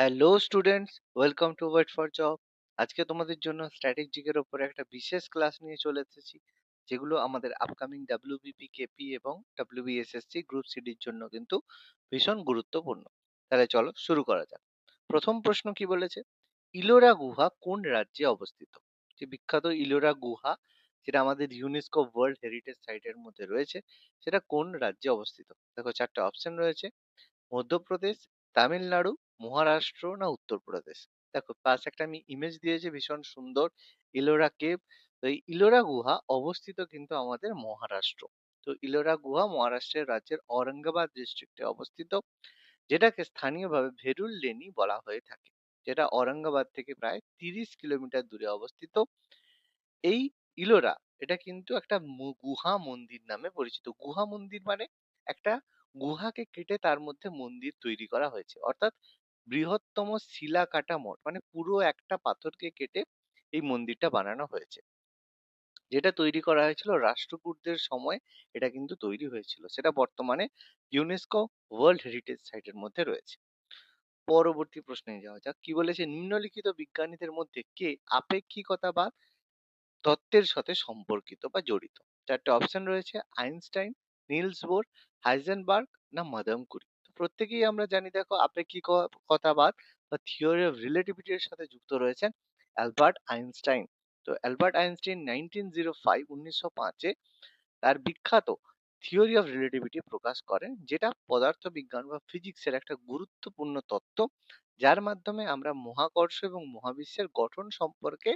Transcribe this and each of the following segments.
Hello students, welcome to wait for job. আজকে তোমাদের জন্য স্ট্র্যাটেজিকের উপরে একটা বিশেষ ক্লাস নিয়ে চলে এসেছি, যেগুলো আমাদের আপকামিং ডাব্লিউবিপি কেপি এবং ডাব্লিউবিএসএসসি গ্রুপ সিডির জন্য কিন্তু ভীষণ গুরুত্বপূর্ণ। তাহলে চলো শুরু করা যাক। প্রথম প্রশ্ন কি বলেছে? ইলোরা গুহা কোন রাজ্যে অবস্থিত? যে বিখ্যাত ইলোরা গুহা, যেটা আমাদের ইউনেস্কো ওয়ার্ল্ড হেরিটেজ সাইটের মধ্যে রয়েছে, সেটা কোন রাজ্যে অবস্থিত? দেখো, চারটা অপশন রয়েছে: মধ্যপ্রদেশ, তামিলনাড়ু, মহারাষ্ট্র না উত্তরপ্রদেশ। দেখো, পাশে একটা আমি ইমেজ দিয়েছি, ভীষণ সুন্দর ইলোরা কেভ। তো এই ইলোরা গুহা অবস্থিত কিন্তু আমাদের মহারাষ্ট্র। তো ইলোরা গুহা মহারাষ্ট্রের রাজ্যের ঔরঙ্গাবাদ ডিস্ট্রিক্টে অবস্থিত, যেটাকে স্থানীয়ভাবে ভেরুল লেনি বলা হয়ে থাকে, যেটা ঔরঙ্গাবাদ থেকে প্রায় 30 কিলোমিটার দূরে অবস্থিত। এই ইলোরা, এটা কিন্তু একটা গুহা মন্দির নামে পরিচিত। গুহা মন্দির মানে একটা গুহাকে কেটে তার মধ্যে মন্দির তৈরি করা হয়েছে, অর্থাৎ বৃহত্তম শিলা কাঠামোর মানে পুরো একটা পাথরকে কেটে এই মন্দিরটা বানানো হয়েছে, যেটা তৈরি করা হয়েছিল রাষ্ট্রকূটদের সময়। এটা কিন্তু তৈরি হয়েছিল, সেটা বর্তমানে ইউনেস্কো ওয়ার্ল্ড হেরিটেজ সাইটের মধ্যে রয়েছে। পরবর্তী প্রশ্নে যাওয়া যাক। কি বলেছে? নিম্নলিখিত বিজ্ঞানীদের মধ্যে কে আপেক্ষিকতা বা তত্ত্বের সাথে সম্পর্কিত বা জড়িত? চারটে অপশন রয়েছে: আইনস্টাইন, নিলস বোর, হাইজেনবার্গ না মাদাম কুরি। তো প্রত্যেকেই আমরা জানি, দেখো, আপেক্ষিকতাবাদ বা থিওরি অফ রিলেটিভিটির সাথে যুক্ত রয়েছেন অ্যালবার্ট আইনস্টাইন। তো অ্যালবার্ট আইনস্টাইন 1905 তার বিখ্যাত থিওরি অফ রিলেটিভিটি প্রকাশ করেন, যেটা পদার্থবিজ্ঞান বা ফিজিক্সের একটা গুরুত্বপূর্ণ তত্ত্ব, যার মাধ্যমে আমরা মহাকর্ষ এবং মহাবিশ্বের গঠন সম্পর্কে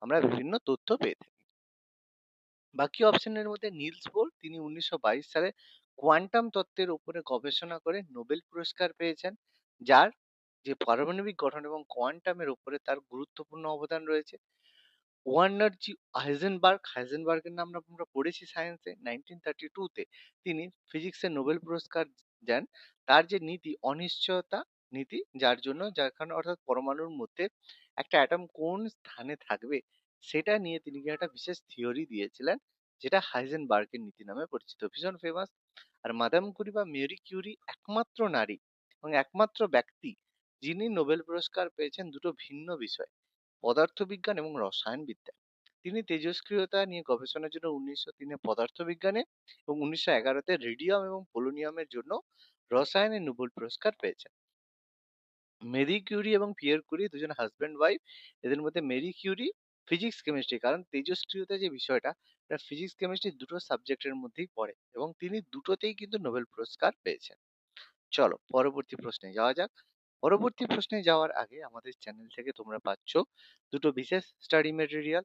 আমরা বিভিন্ন তথ্য পেয়ে থাকি। বাকি অপশনের মধ্যে নিলস বোর, তিনি 1922 সালে কোয়ান্টাম তত্ত্বের উপরে গবেষণা করে নোবেল পুরস্কার পেয়েছেন, যার যে পারমাণবিক গঠন এবং কোয়ান্টামের উপরে তার গুরুত্বপূর্ণ অবদান রয়েছে। ওয়ার্নার জি হাইজেনবার্গের নাম আমরা পড়েছি সায়েন্সে। 1932 তে তিনি ফিজিক্সের নোবেল পুরস্কার দেন। তার যে নীতি, অনিশ্চয়তা নীতি, যার জন্য যেখানে অর্থাৎ পরমাণুর মধ্যে একটা অ্যাটম কোন স্থানে থাকবে, সেটা নিয়ে তিনি কি একটা বিশেষ থিওরি দিয়েছিলেন, যেটা হাইজেনবার্গের নীতি নামে পরিচিত, ভীষণ ফেমাস। আর মাদাম কুরি বা মেরি কিউরি একমাত্র নারী এবং একমাত্র ব্যক্তি যিনি নোবেল পুরস্কার পেয়েছেন দুটো ভিন্ন বিষয়, পদার্থবিজ্ঞান এবং রসায়নবিদ্যা। তিনি তেজস্ক্রিয়তা নিয়ে গবেষণার জন্য 1903 পদার্থবিজ্ঞানে এবং 1911 রেডিয়াম এবং পোলোনিয়ামের জন্য রসায়নে নোবেল পুরস্কার পেয়েছেন। মেরি কিউরি এবং পিয়ের কুরি দুজন হাজব্যান্ড ওয়াইফ। এদের মধ্যে মেরি কিউরি ফিজিক্স কেমিস্ট্রি, কারণ তেজস্ক্রিয়তা যে বিষয়টা, এটা ফিজিক্স কেমিস্ট্রি দুটো সাবজেক্টের মধ্যেই পড়ে, এবং তিনি দুটোতেই কিন্তু নোবেল পুরস্কার পেয়েছেন। চলো পরবর্তী প্রশ্নে যাওয়া যাক। পরবর্তী প্রশ্নে যাওয়ার আগে আমাদের চ্যানেল থেকে তোমরা পাচ্ছ দুটো বিশেষ স্টাডি মেটেরিয়াল।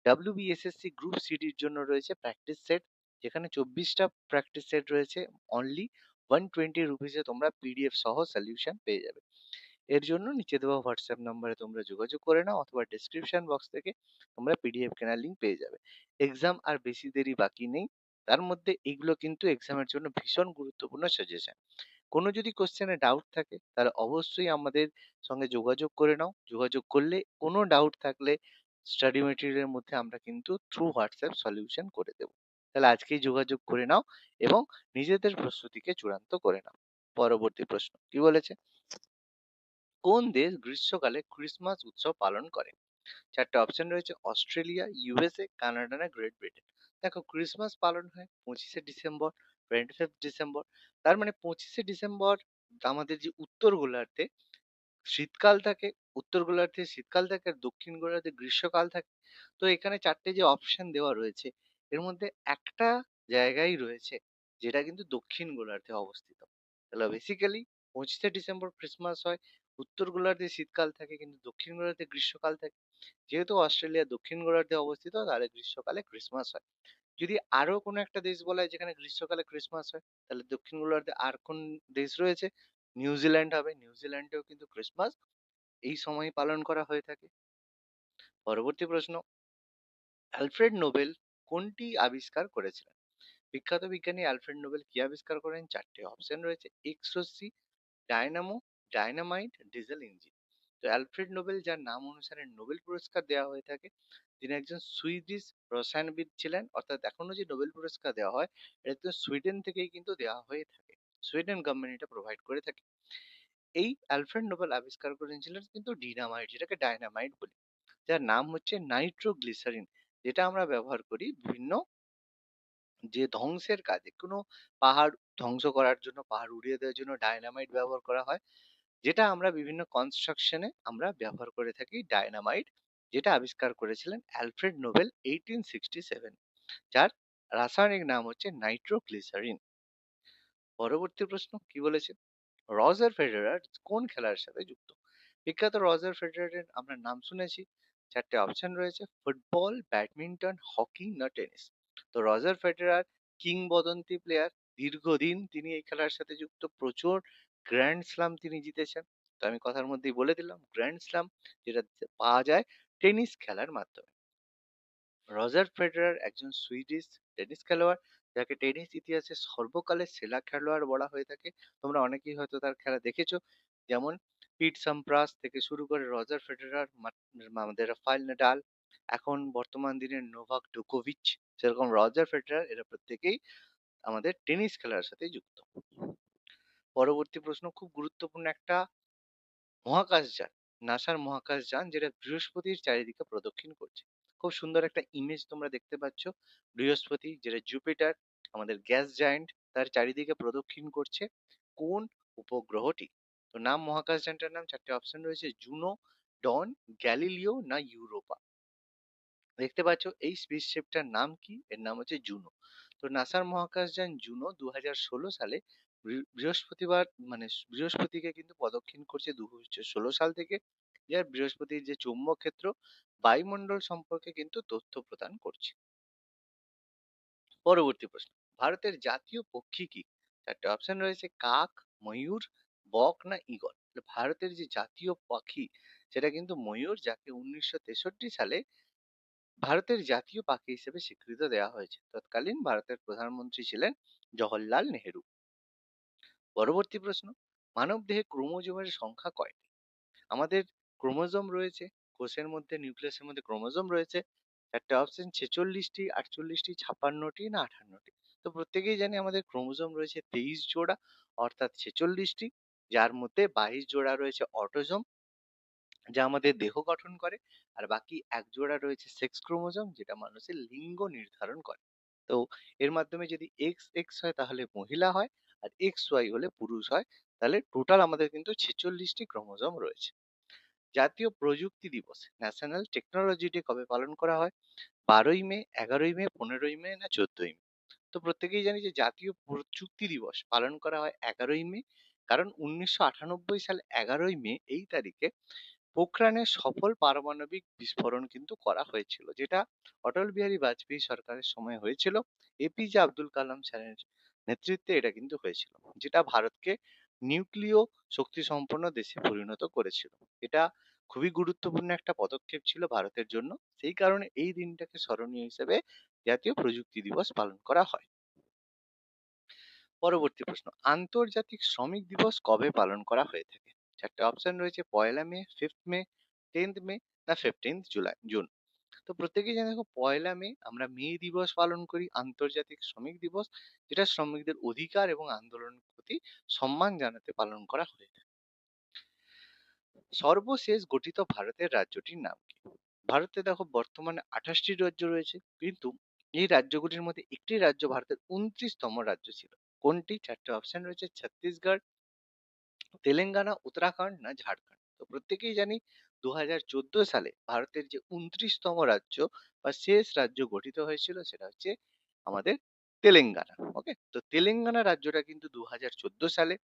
ডাব্লিউবিএসএসসি গ্রুপ সিডির জন্য রয়েছে প্র্যাকটিস সেট, যেখানে 24টা প্র্যাকটিস সেট রয়েছে। অনলি 120 রুপিসে তোমরা পিডিএফ সহ সলিউশন পেয়ে যাবে। এর জন্য নিচে দেওয়া হোয়াটসঅ্যাপ নাম্বারে তোমরা যোগাযোগ করে নাও, অথবা ডেসক্রিপশন বক্স থেকে তোমরা পিডিএফ কেনার লিঙ্ক পেয়ে যাবে। এক্সাম আর বেশি দেরি বাকি নেই। তার মধ্যে এগুলো কিন্তু এক্সামের জন্য ভীষণ গুরুত্বপূর্ণ সাজেশন। কোনো যদি কোশ্চেনে ডাউট থাকে, তাহলে অবশ্যই আমাদের সঙ্গে যোগাযোগ করে নাও। যোগাযোগ করলে কোনো ডাউট থাকলে স্টাডি মেটেরিয়ালের মধ্যে আমরা কিন্তু থ্রু হোয়াটসঅ্যাপ সলিউশন করে দেব। তাহলে আজকেই যোগাযোগ করে নাও এবং নিজেদের প্রস্তুতিকে চূড়ান্ত করে নাও। পরবর্তী প্রশ্ন কি বলেছে? কোন দেশ গ্রীষ্মকালে ক্রিসমাস উৎসব পালন করে? চারটে অপশন রয়েছে: অস্ট্রেলিয়া, ইউএসএ, কানাডা না গ্রেট ব্রিটেন। দেখো, ক্রিসমাস পালন হয় 25শে ডিসেম্বর, 25 ডিসেম্বর। তার মানে 25শে ডিসেম্বর আমাদের যে উত্তর গোলার্ধে শীতকাল থাকে, উত্তর গোলার্ধে শীতকাল থাকে, আর দক্ষিণ গোলার্ধে গ্রীষ্মকাল থাকে। তো এখানে চারটে যে অপশন দেওয়া রয়েছে, এর মধ্যে একটা জায়গায় রয়েছে যেটা কিন্তু দক্ষিণ গোলার্ধে অবস্থিত। তাহলে বেসিক্যালি 25শে ডিসেম্বর ক্রিসমাস হয়, উত্তর গোলার্ধে শীতকাল থাকে কিন্তু দক্ষিণ গোলার্ধে গ্রীষ্মকাল থাকে। যেহেতু অস্ট্রেলিয়া দক্ষিণ গোলার্ধে অবস্থিত, তাহলে গ্রীষ্মকালে ক্রিসমাস হয়। যদি আরো কোনো একটা দেশ বলা হয় যেখানে গ্রীষ্মকালে ক্রিসমাস হয়, তাহলে দক্ষিণ গোলার্ধে আর কোন দেশ রয়েছে? নিউজিল্যান্ড হবে। নিউজিল্যান্ডেও কিন্তু ক্রিসমাস এই সময় পালন করা হয়ে থাকে। পরবর্তী প্রশ্ন: অ্যালফ্রেড নোবেল কোনটি আবিষ্কার করেছিলেন? বিখ্যাত বিজ্ঞানী অ্যালফ্রেড নোবেল কি আবিষ্কার করেন? চারটে অপশন রয়েছে: এক্স রশ্মি, ডায়নামো, ডায়নামাইট, ডিজেল ইঞ্জিন। তো অ্যালফ্রেড নোবেল, যার নাম অনুসারে নোবেল পুরস্কার দেওয়া হয়ে থাকে, তিনি একজন সুইডিশ রসায়নবিদ ছিলেন। অর্থাৎ এখনো যে নোবেল পুরস্কার দেওয়া হয়, এটা তো সুইডেন থেকেই কিন্তু দেওয়া হয়ে থাকে। সুইডেন গভর্নমেন্ট এটা প্রোভাইড করে থাকে। এই অ্যালফ্রেড নোবেল আবিষ্কার করেছিলেন কিন্তু ডিনামাইট, যেটাকে ডায়নামাইট বলি, যার নাম হচ্ছে নাইট্রোগ্লিসারিন, যেটা আমরা ব্যবহার করি বিভিন্ন যে ধ্বংসের কাজে। কোনো পাহাড় ধ্বংস করার জন্য, পাহাড় উড়িয়ে দেওয়ার জন্য ডায়নামাইট ব্যবহার করা হয়, যেটা আমরা বিভিন্ন কনস্ট্রাকশনে আমরা ব্যবহার করে থাকি ডায়নামাইট, যেটা আবিষ্কার করেছিলেন অ্যালফ্রেড নোবেল 1867, যার রাসায়নিক নাম হচ্ছে নাইট্রোগ্লিসারিন। পরবর্তী প্রশ্ন কি বলেছে? রজার ফেডারার কোন খেলার সাথে যুক্ত? বিখ্যাত রজার ফেডারারের আমরা নাম শুনেছি। চারটে অপশন রয়েছে: ফুটবল, ব্যাডমিন্টন, হকি না টেনিস। তো রজার ফেডারার কিংবদন্তি প্লেয়ার, দীর্ঘদিন তিনি এই খেলার সাথে যুক্ত, প্রচুর গ্র্যান্ড স্লাম তিনি জিতেছেন। তো আমি কথার মধ্যেই বলে দিলাম, গ্র্যান্ড স্লাম যেটা পাওয়া যায় টেনিস খেলার মাধ্যমে। রজার ফেডারার একজন সুইডিশ টেনিস খেলোয়াড়, যাকে টেনিস ইতিহাসে সর্বকালের সেরা খেলোয়াড় বলা হয়ে থাকে। তোমরা অনেকেই হয়তো তার খেলা দেখেছো, যেমন পিট সাম্প্রাস থেকে শুরু করে রজার ফেডারার, আমাদের রাফায়েল নাডাল, এখন বর্তমান দিনের নোভাক জোকোভিচ, সেরকম রজার ফেডারার, এরা প্রত্যেকেই আমাদের টেনিস খেলার সাথে যুক্ত। পরবর্তী প্রশ্ন খুব গুরুত্বপূর্ণ একটা মহাকাশযান, নাসার মহাকাশযান, যেটা বৃহস্পতির চারিদিকে প্রদক্ষিণ করছে। খুব সুন্দর একটা ইমেজ তোমরা দেখতে পাচ্ছ। বৃহস্পতি, যেটা জুপিটার, আমাদের গ্যাস জায়ান্ট, তার চারিদিকে প্রদক্ষিণ করছে কোন উপগ্রহটি? তো নাম মহাকাশযানটার নাম, চারটে অপশন রয়েছে: জুনো, ডন, গ্যালিলিও না ইউরোপা। দেখতে পাচ্ছ এই স্পেসশিপটার নাম কি? এর নাম হচ্ছে জুনো। তো নাসার মহাকাশযান জুনো 2016 সালে বৃহস্পতিবার, মানে বৃহস্পতিকে কিন্তু প্রদক্ষিণ করছে 2016 সাল থেকে, যার বৃহস্পতির যে চৌম্বক ক্ষেত্র, বায়ুমণ্ডল সম্পর্কে কিন্তু তথ্য প্রদান করছে। পরবর্তী প্রশ্ন, ভারতের জাতীয় পক্ষী কি? চারটে অপশন রয়েছে: কাক, ময়ূর, বক না ঈগল। ভারতের যে জাতীয় পাখি সেটা কিন্তু ময়ূর, যাকে 1963 সালে ভারতের জাতীয় পাখি হিসেবে স্বীকৃতি দেওয়া হয়েছে। তৎকালীন ভারতের প্রধানমন্ত্রী ছিলেন জওহরলাল নেহেরু। পরবর্তী প্রশ্ন, মানব দেহে ক্রোমোজোমের সংখ্যা কয়টি? আমাদের ক্রোমোজোম রয়েছে, কোষের মধ্যে, নিউক্লিয়াসের মধ্যে ক্রোমোজোম রয়েছে। চারটে অপশন: 46টি, 48টি, 56টি না 58টি। তো প্রত্যেকেই জানি আমাদের ক্রোমোজোম রয়েছে 23 জোড়া, অর্থাৎ 46টি, যার মধ্যে 22 জোড়া রয়েছে অটোজোম, যা আমাদের দেহ গঠন করে, আর বাকি এক জোড়া রয়েছে সেক্স ক্রোমোজোম, যেটা মানুষের লিঙ্গ নির্ধারণ করে। তো এর মাধ্যমে যদি এক্স এক্স হয় তাহলে মহিলা হয়, আর এক্স ওয়াই হলে পুরুষ হয়। তাহলে টোটাল আমাদের কিন্তু 46টি ক্রোমোজোম রয়েছে। জাতীয় প্রযুক্তি দিবস, ন্যাশনাল টেকনোলজি ডে, কবে পালন করা হয়? 12ই মে, 11ই মে, 15ই মে না 14ই মে? তো প্রত্যেকেই জানি যে জাতীয় প্রযুক্তি দিবস পালন করা হয় 11ই মে, কারণ 1998 সাল 11ই মে এই তারিখে পোখরানের সফল পারমাণবিক বিস্ফোরণ কিন্তু করা হয়েছিল, যেটা অটল বিহারী বাজপেয়ী সরকারের সময় হয়েছিল। এপিজে আব্দুল কালাম স্যারের নেতৃত্বে এটা কিন্তু হয়েছিল, যেটা ভারতকে নিউক্লিয় শক্তি সম্পন্ন দেশে পরিণত করেছিল। এটা খুবই গুরুত্বপূর্ণ একটা পদক্ষেপ ছিল ভারতের জন্য। সেই কারণে এই দিনটাকে স্মরণীয় হিসেবে জাতীয় প্রযুক্তি দিবস পালন করা হয়। পরবর্তী প্রশ্ন, আন্তর্জাতিক শ্রমিক দিবস কবে পালন করা হয়ে থাকে? চারটে অপশন রয়েছে: 1লা মে, 5th মে, 10th মে না 15th জুন। তো প্রত্যেকেই জানে, দেখো 1লা মে আমরা মে দিবস পালন করি, আন্তর্জাতিক শ্রমিক দিবস, যেটা শ্রমিকদের অধিকার এবং আন্দোলনের প্রতি সম্মান জানাতে পালন করা হয়ে থাকে। সর্বশেষ গঠিত ভারতের রাজ্যটির নাম কি? ভারতে দেখো বর্তমানে 28টি রাজ্য রয়েছে, কিন্তু এই রাজ্যগুলির মধ্যে একটি রাজ্য ভারতের 29তম রাজ্য ছিল। কোনটি? চারটে অপশন রয়েছে: ছত্তিশগড়, তেলেঙ্গানা, উত্তরাখণ্ড না ঝাড়খণ্ড। তো প্রত্যেকেই জানি 2014 সালে ভারতের যে 29তম রাজ্য বা শেষ রাজ্য গঠিত হয়েছিল, সেটা হচ্ছে আমাদের তেলেঙ্গানা। ওকে, তো তেলেঙ্গানা রাজ্যটা কিন্তু 2014 সালে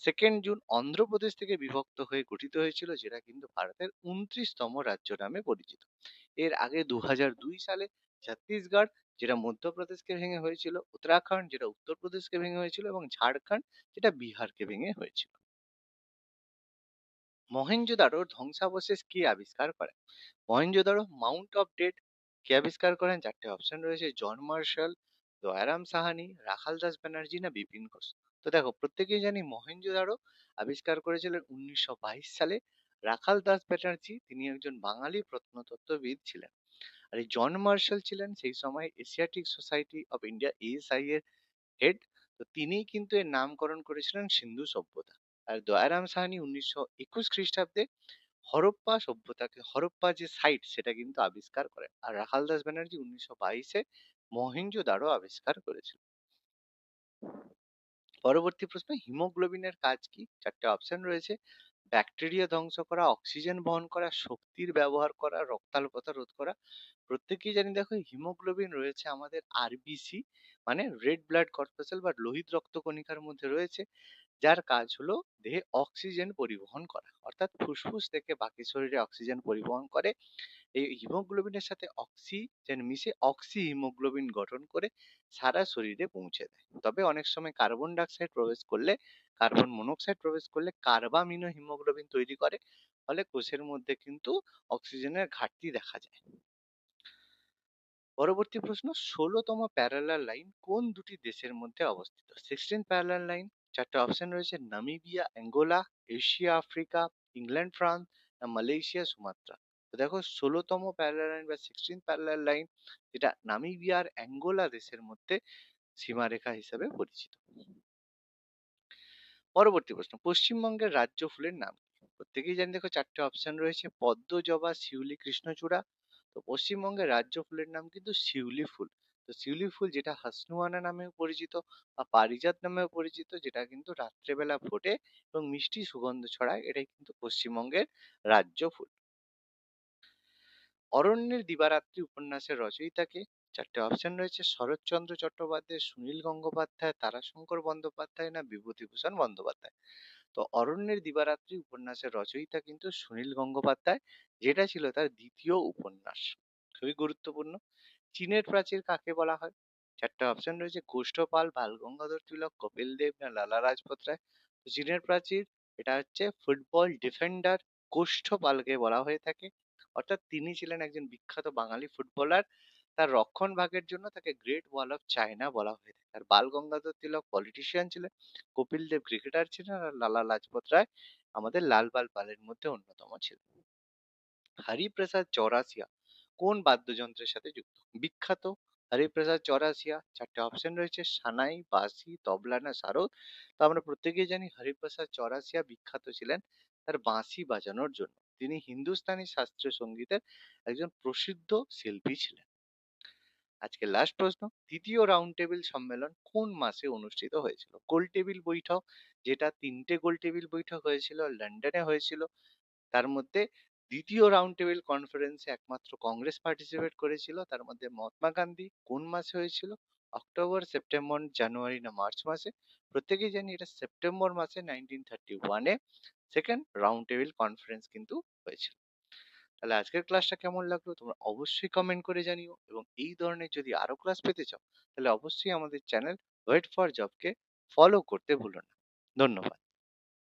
2nd জুন অন্ধ্রপ্রদেশ থেকে বিভক্ত হয়ে গঠিত হয়েছিল, যেটা কিন্তু ভারতের 29তম রাজ্য নামে পরিচিত। এর আগে 2002 সালে ছত্তিশগড়, যেটা মধ্যপ্রদেশকে ভেঙে হয়েছিল, উত্তরাখণ্ড, যেটা উত্তরপ্রদেশকে ভেঙে হয়েছিল, এবং ঝাড়খণ্ড, যেটা বিহারকে ভেঙে হয়েছিল। মহেঞ্জোদারোর ধ্বংসাবশেষ কে আবিষ্কার করেন? মহেঞ্জোদারো মাউন্ট অফ ডেড কে আবিষ্কার করেন? চারটে অপশন রয়েছে: জন মার্শাল, দয়ারাম সাহানি, রাখাল দাস ব্যানার্জি না বিপিন ঘোষ। তো দেখো প্রত্যেকেই জানি মহেঞ্জোদারো আবিষ্কার করেছিলেন 1922 সালে রাখাল দাস ব্যানার্জি। তিনি একজন বাঙালি প্রত্নতত্ত্ববিদ ছিলেন। আর এই জন মার্শাল ছিলেন সেই সময় Asiatic society of India, ASI এর হেড। তো তিনিই কিন্তু এর নামকরণ করেছিলেন সিন্ধু সভ্যতা। আর দয়ারাম সাহানি 1921 খ্রিস্টাব্দে হরপ্পা সভ্যতাকে, হরপ্পা যে সাইট সেটা কিন্তু আবিষ্কার করেন। আর রাখাল দাস ব্যানার্জি 1922-এ মহেঞ্জোদারো আবিষ্কার করেছিল। পরবর্তী প্রশ্ন, হিমোগ্লোবিনের কাজ কি? চারটে অপশন রয়েছে: ব্যাকটেরিয়া ধ্বংস করা, অক্সিজেন বহন করা, শক্তির ব্যবহার করা, রক্তাল্পতা রোধ করা। প্রত্যেকেই জানি, দেখো হিমোগ্লোবিন রয়েছে আমাদের আরবিসি মানে রেড ব্লাড কর্পাসেল বা লোহিত রক্তকণিকার মধ্যে রয়েছে, যার কাজ হলো দেহে অক্সিজেন পরিবহন করা, অর্থাৎ ফুসফুস থেকে বাকি শরীরে অক্সিজেন পরিবহন করে। এই হিমোগ্লোবিনের সাথে অক্সিজেন মিশে অক্সি হিমোগ্লোবিন গঠন করে সারা শরীরে পৌঁছে দেয়। তবে অনেক সময় কার্বন ডাইঅক্সাইড প্রবেশ করলে, কার্বন মনোক্সাইড প্রবেশ করলে কার্বামিনো হিমোগ্লোবিন তৈরি করে, ফলে কোষের মধ্যে কিন্তু অক্সিজেনের ঘাটতি দেখা যায়। পরবর্তী প্রশ্ন, 16তম প্যারালাল লাইন কোন দুটি দেশের মধ্যে অবস্থিত? 16th প্যারালাল লাইন, চারটে অপশন রয়েছে: Namibia, Angola, Asia Africa, England France, না মালয়েশিয়া সুমাত্রা। তো দেখো 16তম প্যারালাল লাইন বা 16th প্যারালাল লাইন, যেটা নামিবিয়া আর অ্যাঙ্গোলা দেশের মধ্যে সীমারেখা হিসেবে পরিচিত। পরবর্তী প্রশ্ন, পশ্চিমবঙ্গের রাজ্য ফুলের নাম কি? প্রত্যেকেই জানি, দেখো চারটে অপশন রয়েছে: পদ্ম, জবা, শিউলি, কৃষ্ণচূড়া। তো পশ্চিমবঙ্গের রাজ্য ফুলের নাম কিন্তু শিউলি ফুল। তো শিউলি ফুল, যেটা হাসনুয়ানা নামেও পরিচিত বা পারিজাত নামেও পরিচিত, যেটা কিন্তু রাত্রেবেলা ফোটে এবং মিষ্টি সুগন্ধ ছড়ায়, এটাই কিন্তু পশ্চিমবঙ্গের রাজ্য ফুল। অরণ্যের দিবারাত্রি উপন্যাসের রচয়িতা কে? চারটে অপশন রয়েছে: শরৎচন্দ্র চট্টোপাধ্যায়, সুনীল গঙ্গোপাধ্যায়, তারাশঙ্কর বন্দ্যোপাধ্যায়, না বিভূতিভূষণ বন্দ্যোপাধ্যায়। তো অরণ্যের দিবারাত্রি উপন্যাসের রচয়িতা কিন্তু সুনীল গঙ্গোপাধ্যায়, যেটা ছিল তার দ্বিতীয় উপন্যাস। খুবই গুরুত্বপূর্ণ। চীনের প্রাচীর কাকে বলা হয়? চারটা অপশন রয়েছে: গোষ্ঠপাল, বালগঙ্গাধর তিলক, কপিল দেব, না লালা রাজপত রায়। তো চীনের প্রাচীর, এটা হচ্ছে ফুটবল ডিফেন্ডার গোষ্ঠপালকে বলা হয়ে থাকে, অর্থাৎ তিনি ছিলেন একজন বিখ্যাত বাঙালি ফুটবলার। তার রক্ষণ ভাগের জন্য তাকে গ্রেট ওয়াল অফ চায়না বলা হয়ে থাকে। আর বাল গঙ্গাধর তিলক পলিটিশিয়ান ছিলেন, কপিল দেব ক্রিকেটার ছিলেন, আর লালা লাজপত রায় আমাদের লাল বাল পালের মধ্যে অন্যতম ছিলেন। হরিপ্রসাদ চৌরাসিয়া কোন বাদ্যযন্ত্রের সাথে যুক্ত? বিখ্যাত হরিপ্রসাদ চৌরাসিয়া, চারটে অপশন রয়েছে: সানাই, বাঁশি, তবলা, না সারোদ। তো আমরা প্রত্যেকেই জানি হরিপ্রসাদ চৌরাসিয়া বিখ্যাত ছিলেন তার বাঁশি বাজানোর জন্য। তিনি হিন্দুস্তানি শাস্ত্রীয় সঙ্গীতের একজন প্রসিদ্ধ শিল্পী ছিলেন। আজকে লাস্ট প্রশ্ন, তৃতীয় রাউন্ড টেবিল সম্মেলন কোন মাসে অনুষ্ঠিত হয়েছিল? গোল টেবিল বৈঠক, যেটা তিনটে গোল টেবিল বৈঠক হয়েছিল, লন্ডনে হয়েছিল। তার মধ্যে দ্বিতীয় রাউন্ড টেবিল কনফারেন্সে একমাত্র কংগ্রেস পার্টিসিপেট করেছিল। তার মধ্যে মহাত্মা গান্ধী কোন মাসে হয়েছিল? অক্টোবর, সেপ্টেম্বর, জানুয়ারি, না মার্চ মাসে? প্রত্যেকেই জানি এটা সেপ্টেম্বর মাসে 1931-এ সেকেন্ড রাউন্ড টেবিল কনফারেন্স কিন্তু হয়েছিল। তাহলে আজকের ক্লাসটা কেমন লাগলো তোমরা অবশ্যই কমেন্ট করে জানিও, এবং এই ধরনের যদি আরো ক্লাস পেতে চাও তাহলে অবশ্যই আমাদের চ্যানেল ওয়েট ফর জবকে ফলো করতে ভুলো না। ধন্যবাদ।